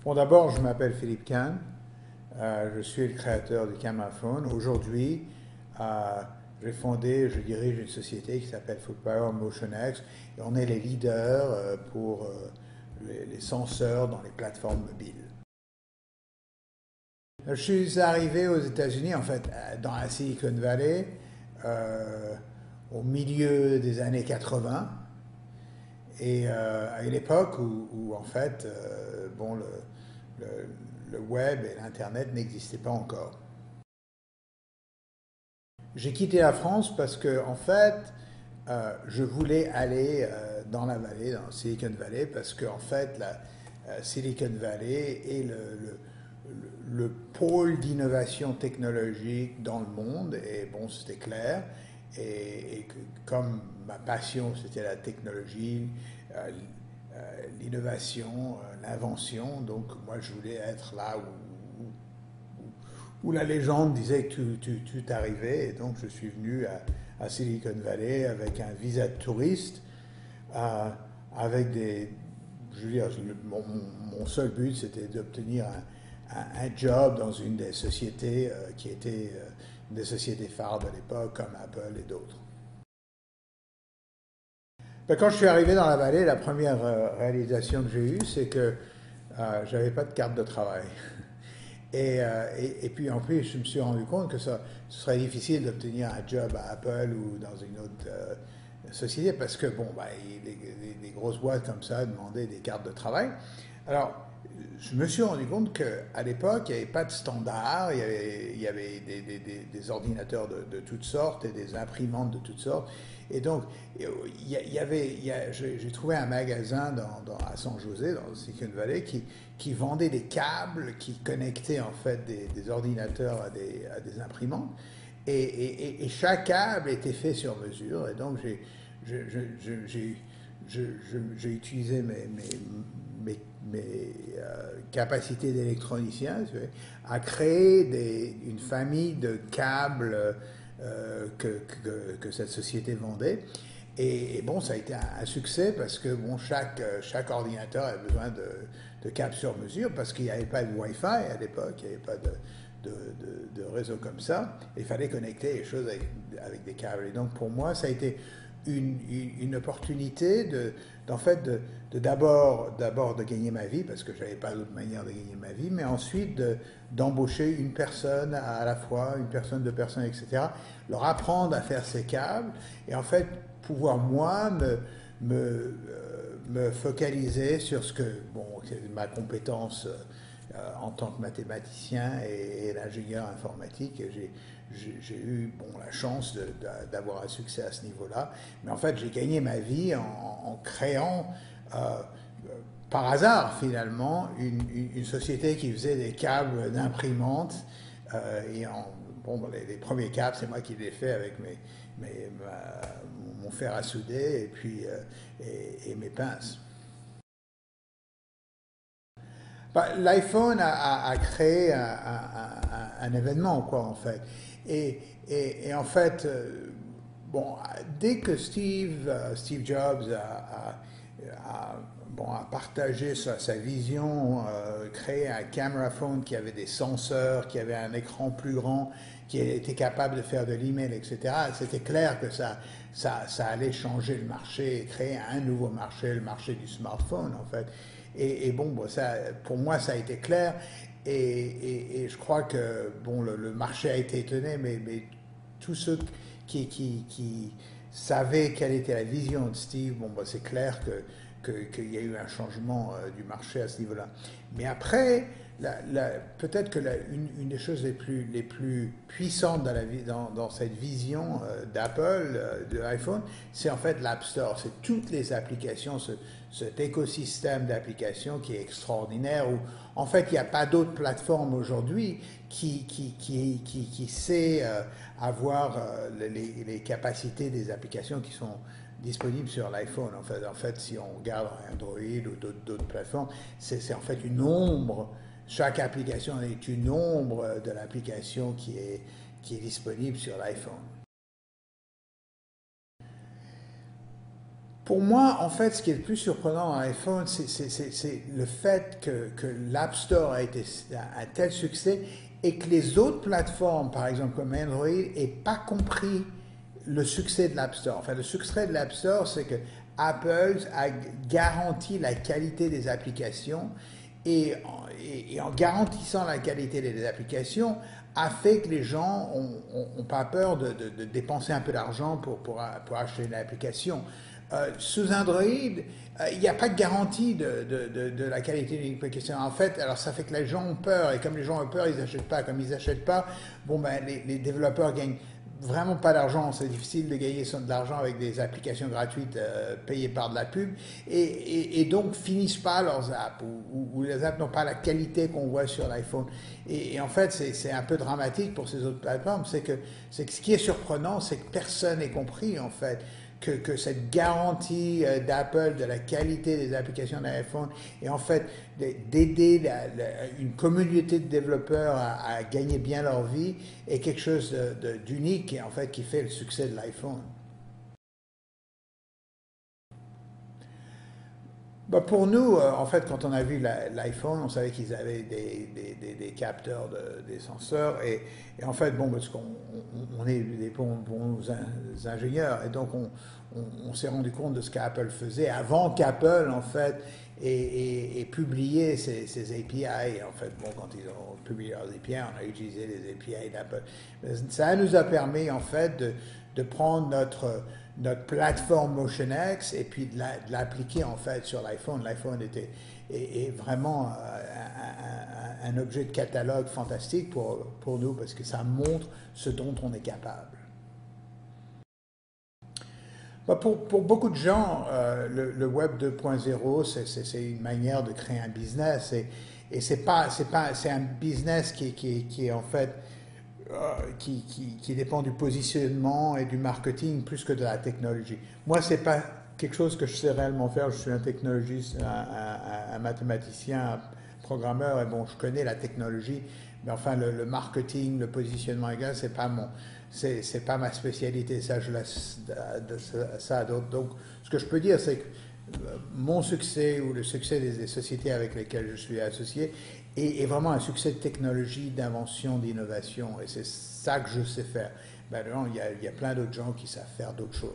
Bon, d'abord, je m'appelle Philippe Kahn. Je suis le créateur du Cameraphone. Aujourd'hui, j'ai fondé, je dirige une société qui s'appelle Footpower MotionX et on est les leaders pour les senseurs dans les plateformes mobiles. Je suis arrivé aux États-Unis, en fait, dans la Silicon Valley, au milieu des années 80. Et à une époque où en fait, bon, le web et l'Internet n'existaient pas encore. J'ai quitté la France parce que, en fait, je voulais aller dans la vallée, dans Silicon Valley, parce que, en fait, la Silicon Valley est le pôle d'innovation technologique dans le monde, et bon, c'était clair. Et comme ma passion, c'était la technologie, l'innovation, l'invention, donc moi, je voulais être là où la légende disait que tout arrivait. Et donc, je suis venu à Silicon Valley avec un visa de touriste, euh, avec des. Je veux dire, mon seul but, c'était d'obtenir un job dans une des sociétés qui était une des sociétés phares de l'époque, comme Apple et d'autres. Ben, quand je suis arrivé dans la vallée, la première réalisation que j'ai eue, c'est que j'avais pas de carte de travail. Et puis en plus, je me suis rendu compte que ce serait difficile d'obtenir un job à Apple ou dans une autre société parce que, bon, bah, les grosses boîtes comme ça demandaient des cartes de travail. Alors, je me suis rendu compte qu'à l'époque, il n'y avait pas de standard, il y avait des ordinateurs de toutes sortes et des imprimantes de toutes sortes. Et donc, j'ai trouvé un magasin à San José, dans le Silicon Valley, qui vendait des câbles qui connectaient en fait des ordinateurs à des imprimantes. Et chaque câble était fait sur mesure. Et donc, j'ai utilisé mes capacités d'électronicien à créer une famille de câbles que cette société vendait. Et bon, ça a été un succès parce que bon, chaque ordinateur avait besoin de câbles sur mesure parce qu'il n'y avait pas de Wi-Fi à l'époque, il n'y avait pas de réseau comme ça. Il fallait connecter les choses avec des câbles. Et donc pour moi, ça a été une opportunité en fait d'abord de gagner ma vie parce que je n'avais pas d'autre manière de gagner ma vie, mais ensuite d'embaucher une personne à la fois, une personne, deux personnes, etc. Leur apprendre à faire ces câbles et en fait pouvoir moi me focaliser sur ce que bon ma compétence en tant que mathématicien et l'ingénieur informatique. J'ai eu bon, la chance d'avoir un succès à ce niveau-là. Mais en fait, j'ai gagné ma vie en créant, par hasard finalement, une société qui faisait des câbles d'imprimante. Bon, les premiers câbles, c'est moi qui les ai fait avec mon fer à souder et puis et mes pinces. Bah, L'iPhone a créé un événement, quoi, en fait. Et en fait, bon, dès que Steve Jobs bon, a partagé sa vision, créé un camera phone qui avait des senseurs, qui avait un écran plus grand, qui était capable de faire de l'email, etc., c'était clair que ça allait changer le marché et créer un nouveau marché, le marché du smartphone, en fait. Et bon, ça, pour moi, ça a été clair. Et je crois que bon, le marché a été étonné, mais tous ceux qui savaient quelle était la vision de Steve, bon, c'est clair qu'il y a eu un changement du marché à ce niveau-là. Mais après, peut-être que une des choses les plus puissantes dans cette vision d'Apple, de l'iPhone, c'est en fait l'App Store. C'est toutes les applications, cet écosystème d'applications qui est extraordinaire, où en fait il n'y a pas d'autre plateforme aujourd'hui qui sait avoir les capacités des applications qui sont disponibles sur l'iPhone. En fait, si on regarde Android ou d'autres plateformes, c'est en fait une ombre. Chaque application est une ombre de l'application qui est disponible sur l'iPhone. Pour moi, en fait, ce qui est le plus surprenant dans l'iPhone, c'est le fait que l'App Store a été un tel succès et que les autres plateformes, par exemple comme Android, n'aient pas compris le succès de l'App Store. Enfin, le succès de l'App Store, c'est que Apple a garanti la qualité des applications et en garantissant la qualité des applications, a fait que les gens n'ont pas peur de dépenser un peu d'argent pour acheter une application. Sous Android, il n'y a pas de garantie de la qualité d'une application. En fait, alors ça fait que les gens ont peur, et comme les gens ont peur, ils n'achètent pas. Comme ils n'achètent pas, bon, ben, les développeurs gagnent vraiment pas d'argent. C'est difficile de gagner de l'argent avec des applications gratuites payées par de la pub, et donc finissent pas leurs apps, ou les apps n'ont pas la qualité qu'on voit sur l'iPhone. Et en fait, c'est un peu dramatique pour ces autres plateformes. C'est que ce qui est surprenant, c'est que personne n'ait compris, en fait, que cette garantie d'Apple de la qualité des applications d'iPhone et en fait d'aider une communauté de développeurs à gagner bien leur vie est quelque chose d'unique et en fait qui fait le succès de l'iPhone. Bah pour nous, en fait, quand on a vu l'iPhone, on savait qu'ils avaient des capteurs, des senseurs, et en fait, bon, parce qu'on on est des bons ingénieurs, et donc on s'est rendu compte de ce qu'Apple faisait avant qu'Apple, en fait, ait publié ses API. En fait, bon, quand ils ont publié leurs API, on a utilisé les API d'Apple. Ça nous a permis, en fait, de prendre notre plateforme MotionX et puis de l'appliquer en fait sur l'iPhone. L'iPhone est vraiment un objet de catalogue fantastique pour nous parce que ça montre ce dont on est capable. Bah, pour beaucoup de gens, le Web 2.0, c'est une manière de créer un business et c'est un business qui est en fait qui dépend du positionnement et du marketing plus que de la technologie. Moi, c'est pas quelque chose que je sais réellement faire. Je suis un technologiste, un mathématicien, un programmeur, et bon, je connais la technologie, mais enfin, le marketing, le positionnement égal, c'est pas ma spécialité. Ça, je laisse ça à d'autres. Donc, ce que je peux dire, c'est que mon succès ou le succès des sociétés avec lesquelles je suis associé est vraiment un succès de technologie, d'invention, d'innovation. Et c'est ça que je sais faire. Ben non, il y a plein d'autres gens qui savent faire d'autres choses.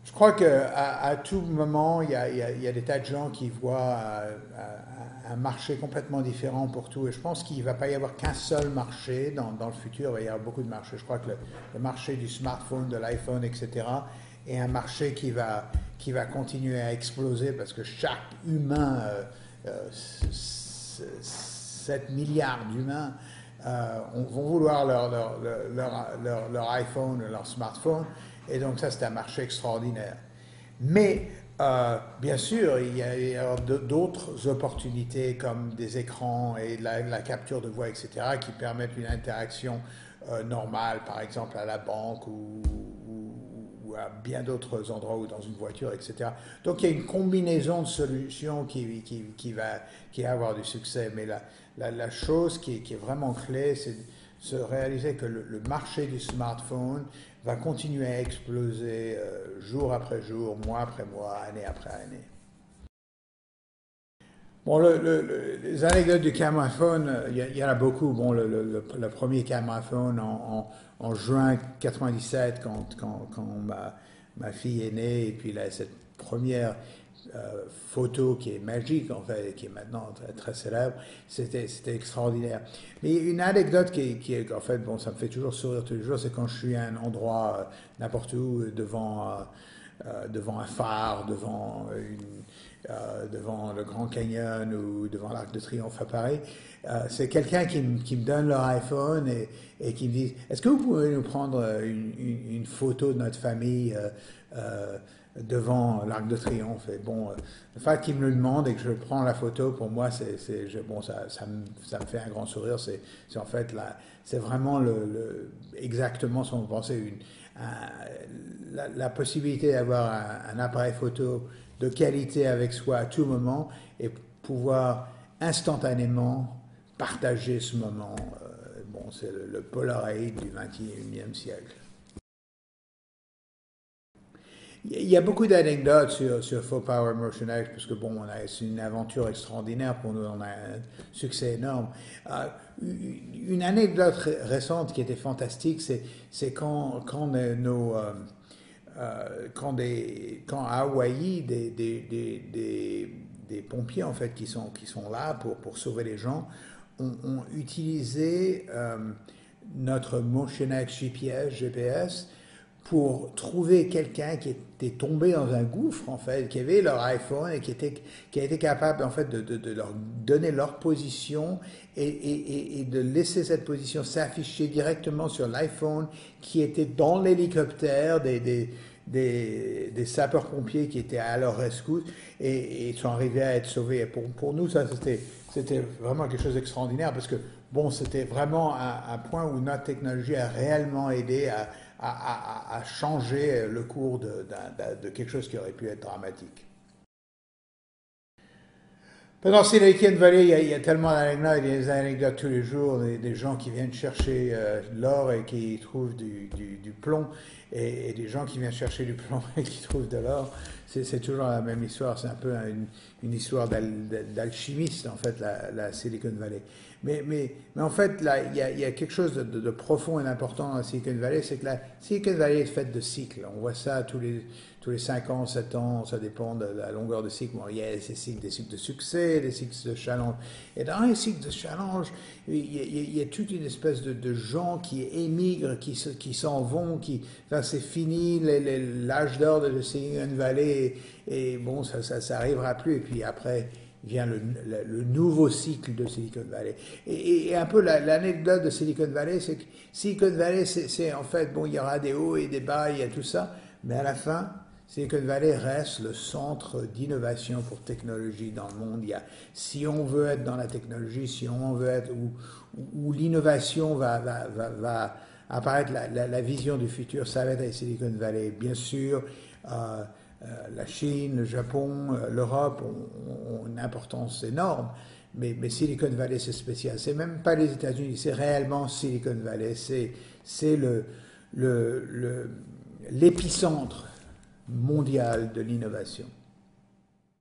Je crois qu'à tout moment, il y a des tas de gens qui voient un marché complètement différent pour tout. Et je pense qu'il ne va pas y avoir qu'un seul marché dans le futur. Il va y avoir beaucoup de marchés. Je crois que le marché du smartphone, de l'iPhone, etc., est un marché qui va continuer à exploser parce que chaque humain, 7 milliards d'humains, vont vouloir leur iPhone, leur smartphone. Et donc ça, c'est un marché extraordinaire. Mais bien sûr, il y a d'autres opportunités comme des écrans et la capture de voix, etc., qui permettent une interaction normale, par exemple à la banque ou à bien d'autres endroits ou dans une voiture, etc. Donc il y a une combinaison de solutions qui va avoir du succès. Mais la chose qui est vraiment clé, c'est se réaliser que le marché du smartphone va continuer à exploser jour après jour, mois après mois, année après année. Bon, les anecdotes du cameraphone, il y en a beaucoup. Bon, le premier cameraphone en juin 97, quand ma fille est née, et puis là, cette première photo qui est magique, en fait, qui est maintenant très célèbre, c'était extraordinaire. Mais une anecdote qui est, en fait, bon, ça me fait toujours sourire tous les jours, c'est quand je suis à un endroit, n'importe où, devant un phare, devant le Grand Canyon ou devant l'Arc de Triomphe à Paris, c'est quelqu'un qui me donne leur iPhone et qui me dit, est-ce que vous pouvez nous prendre une photo de notre famille devant l'Arc de Triomphe? Et bon, le fait qu'il me le demande et que je prends la photo, pour moi, bon, ça me fait un grand sourire. C'est en fait c'est vraiment exactement ce qu'on pensait, la possibilité d'avoir un appareil photo de qualité avec soi à tout moment et pouvoir instantanément partager ce moment. Bon, c'est le Polaroid du 21e siècle. Il y a beaucoup d'anecdotes sur Full Power Motion X, parce que bon, c'est une aventure extraordinaire pour nous, on a un succès énorme. Euh, une anecdote récente qui était fantastique, c'est quand à Hawaï, des pompiers en fait qui sont là pour sauver les gens, ont utilisé notre Motion X GPS pour trouver quelqu'un qui était tombé dans un gouffre, en fait, qui avait leur iPhone et qui a été capable, en fait, de leur donner leur position et de laisser cette position s'afficher directement sur l'iPhone qui était dans l'hélicoptère des sapeurs-pompiers qui étaient à leur rescousse et sont arrivés à être sauvés. Et pour nous, ça, c'était vraiment quelque chose d'extraordinaire parce que, bon, c'était vraiment un point où notre technologie a réellement aidé à changer le cours de quelque chose qui aurait pu être dramatique. Dans Silicon Valley, il y a tellement d'anecdotes, il y a des anecdotes tous les jours, des gens qui viennent chercher l'or et qui trouvent du plomb, et des gens qui viennent chercher du plomb et qui trouvent de l'or. C'est toujours la même histoire, c'est un peu une histoire d'alchimiste, en fait, la Silicon Valley. Mais en fait, là, il y a quelque chose de profond et d'important dans la Silicon Valley, c'est que la Silicon Valley est faite de cycles. On voit ça tous les 5 ans, 7 ans, ça dépend de la longueur de cycle. Bon, il y a des cycles de succès, des cycles de challenge. Et dans les cycles de challenge, il y a toute une espèce de gens qui émigrent, qui s'en vont, enfin, c'est fini l'âge d'or de Silicon Valley, et bon, ça arrivera plus. Et puis après vient le nouveau cycle de Silicon Valley. Et un peu l'anecdote de Silicon Valley, c'est que Silicon Valley, c'est en fait, bon, il y aura des hauts et des bas, il y a tout ça, mais à la fin, Silicon Valley reste le centre d'innovation pour technologie dans le monde. Si on veut être dans la technologie, si on veut être où l'innovation va apparaître, la vision du futur, ça va être à Silicon Valley. Bien sûr, la Chine, le Japon, l'Europe ont une importance énorme, mais Silicon Valley c'est spécial. C'est même pas les États-Unis, c'est réellement Silicon Valley. C'est l'épicentre mondial de l'innovation.